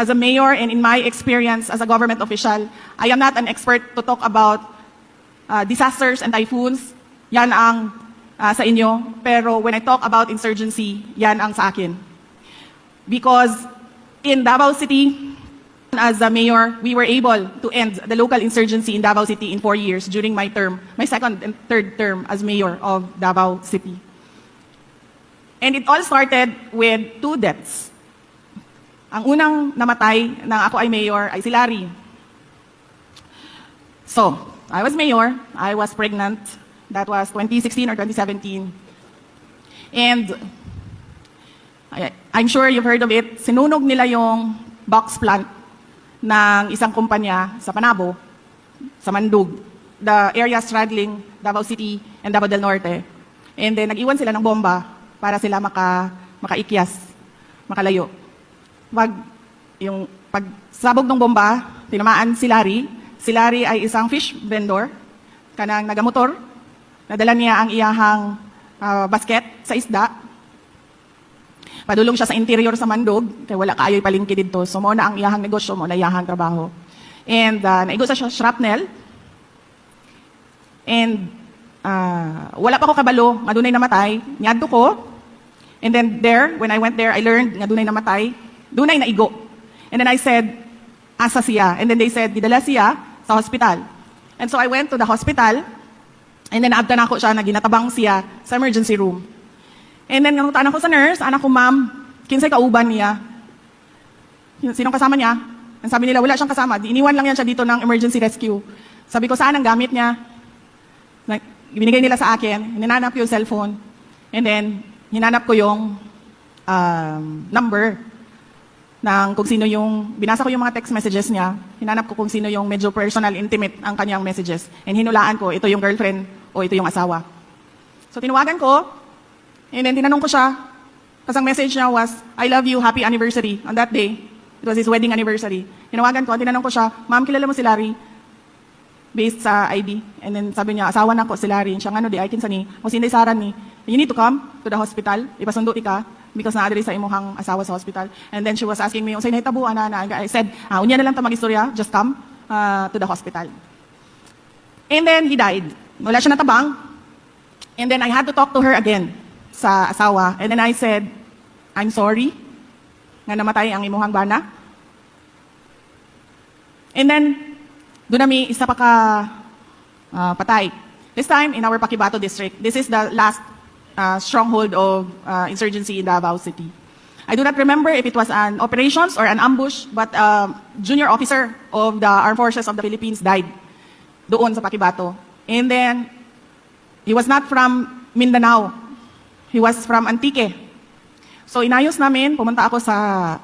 as a mayor and in my experience as a government official, I am not an expert to talk about disasters and typhoons. Yan ang sa inyo. Pero when I talk about insurgency, yan ang sa akin. Because in Davao City, as a mayor, we were able to end the local insurgency in Davao City in 4 years during my term, my second and third term as mayor of Davao City. And it all started with 2 deaths. Ang unang namatay nang ako ay mayor ay si Larry. So, I was mayor, I was pregnant, that was 2016 or 2017. And I'm sure you've heard of it, sinunog nila yung box plant ng isang kumpanya sa Panabo, sa Mandug, the area straddling Davao City and Davao del Norte. And then nag-iwan sila ng bomba para sila makaikyas, makalayo. Pag sabog ng bomba, tinamaan si Larry. Si Larry ay isang fish vendor, kanang nagamotor. Nadala niya ang iyahang basket sa isda. Padulong siya sa interior sa Mandog, kaya wala kaayoy palingki dito. So, mo na ang iyahang negosyo, mo na iyahang trabaho. And naigo sa shrapnel. And wala pa ko kabalo, nga dunay namatay. Niadto ko. And then there, when I went there, I learned nga dunay namatay. Dunay naigo. And then I said, asa siya? And then they said, didala siya sa hospital. And so I went to the hospital. And then naabtan ako siya na ginatabang siya sa emergency room. And then, nang tanong ko sa nurse, anak ko, ma'am, kinsay kauban niya? Sinong kasama niya? Ang sabi nila, wala siyang kasama. Iniwan lang yan siya dito ng emergency rescue. Sabi ko, saan ang gamit niya? Binigay nila sa akin. Hinanap ko yung cellphone. And then, hinanap ko yung number ng kung sino yung, binasa ko yung mga text messages niya. Hinanap ko kung sino yung medyo personal, intimate ang kanyang messages. And hinulaan ko, ito yung girlfriend o ito yung asawa. So, tinuwagan ko. And then tinanong ko siya, kasi ang message niya was, I love you, happy anniversary. On that day, it was his wedding anniversary. Tinawagan ko, tinanong ko siya, ma'am, kilala mo si Larry? Based sa ID. And then sabi niya, asawa na ko si Larry. Siya nga no, di ay kinsa ni, o sinday saran ni, you need to come to the hospital, ipasundo ka, because naadari sa imuhang asawa sa hospital. And then she was asking me, unsay nahitabo, ana. I said, unya na lang ta mag-istorya, just come to the hospital. And then he died. Wala siya natabang. And then I had to talk to her again sa asawa. And then I said, I'm sorry nga namatay ang imuhang bana. And then, doon nami isa pa ka patay. This time, in our Paquibato district. This is the last stronghold of insurgency in Davao City. I do not remember if it was an operations or an ambush, but junior officer of the Armed Forces of the Philippines died doon sa Paquibato. And then, he was not from Mindanao. He was from Antique. So inayos namin, pumunta ako sa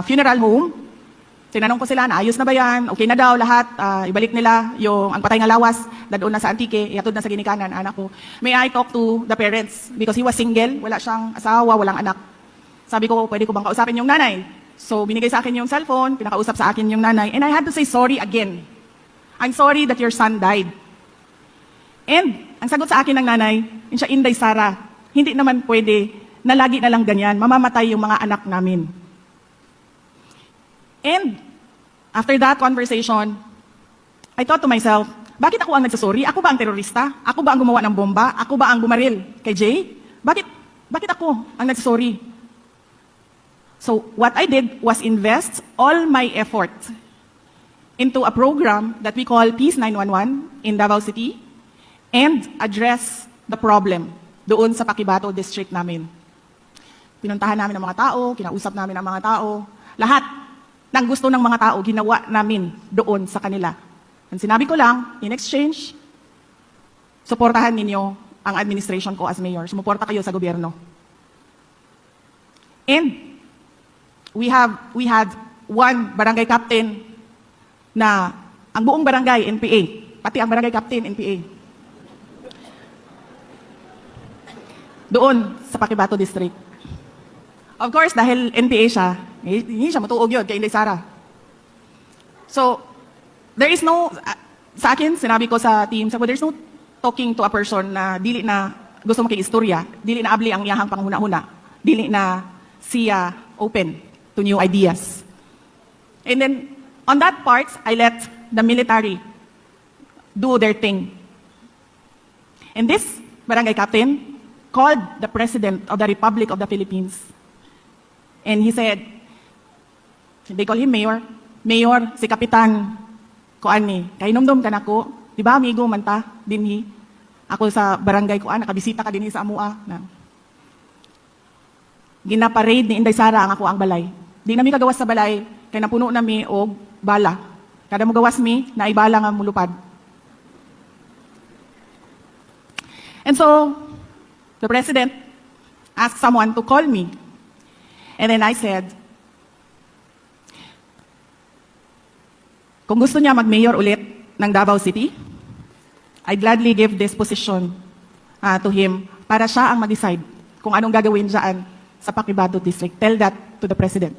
funeral home. Tinanong ko sila, naayos na ba yan? Okay na daw lahat. Ibalik nila yung ang patay nga lawas na doon na sa Antique, iatod na sa ginikanan, anak ko. May I talk to the parents? Because he was single, wala siyang asawa, walang anak. Sabi ko, pwede ko bang kausapin yung nanay? So binigay sa akin yung cellphone, pinakausap sa akin yung nanay, and I had to say sorry again. I'm sorry that your son died. And ang sagot sa akin ng nanay, siya, Inday Sara, hindi naman pwede na lagi na lang ganyan, mamamatay yung mga anak namin. And after that conversation, I thought to myself, bakit ako ang nagsasorry? Ako ba ang terorista? Ako ba ang gumawa ng bomba? Ako ba ang bumaril kay Jay? Bakit ako ang nagsasorry? So what I did was invest all my effort into a program that we call Peace 911 in Davao City, and address the problem doon sa Paquibato district namin. Pinuntahan namin ang mga tao, kinausap namin ang mga tao. Lahat ng gusto ng mga tao, ginawa namin doon sa kanila. And sinabi ko lang, in exchange, suportahan ninyo ang administration ko as mayor. Sumuporta kayo sa gobyerno. And we had one barangay captain na ang buong barangay NPA, pati ang barangay captain NPA. Doon sa Paquibato District. Of course, dahil NPA siya, hindi siya matuog yun kay Inday Sara. So, there is no, sa akin, sinabi ko sa team, there's no talking to a person na dili na gusto makiistorya, dili na abli ang iyahang panghuna-huna, dili na siya open to new ideas. And then, on that part, I let the military do their thing. And this barangay captain called the President of the Republic of the Philippines. And he said, they call him Mayor, Mayor, si Kapitan, kuan ni, kay nomdom ka na ko, di ba amigo man ta, dinhi, ako sa barangay kuan, nakabisita ka dinhi sa amua, na ginaparade ni Inday Sara ang ako ang balay. Di nami kagawas sa balay, kay napuno nami og bala. Kada mo gawas mi, naibala nga mulupad. And so, the President asked someone to call me. And then I said, kung gusto niya mag-mayor ulit ng Davao City, I gladly give this position to him para siya ang mag-decide kung anong gagawin dyan sa Pakibado District. Tell that to the President.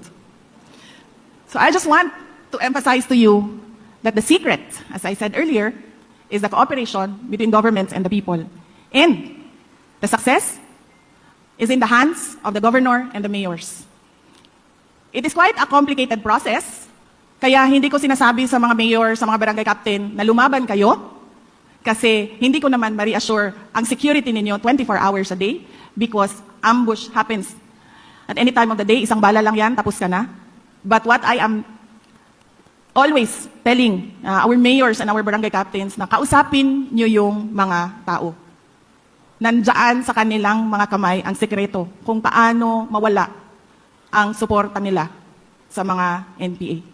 So I just want to emphasize to you that the secret, as I said earlier, is the cooperation between governments and the people. And the success is in the hands of the governor and the mayors. It is quite a complicated process, kaya hindi ko sinasabi sa mga mayor, sa mga barangay captain na lumaban kayo, kasi hindi ko naman ma-reassure ang security ninyo 24 hours a day because ambush happens at any time of the day. Isang bala lang yan, tapos ka na. But what I am always telling our mayors and our barangay captains na kausapin nyo yung mga tao. Nandyan sa kanilang mga kamay ang sekreto kung paano mawala ang suporta nila sa mga NPA.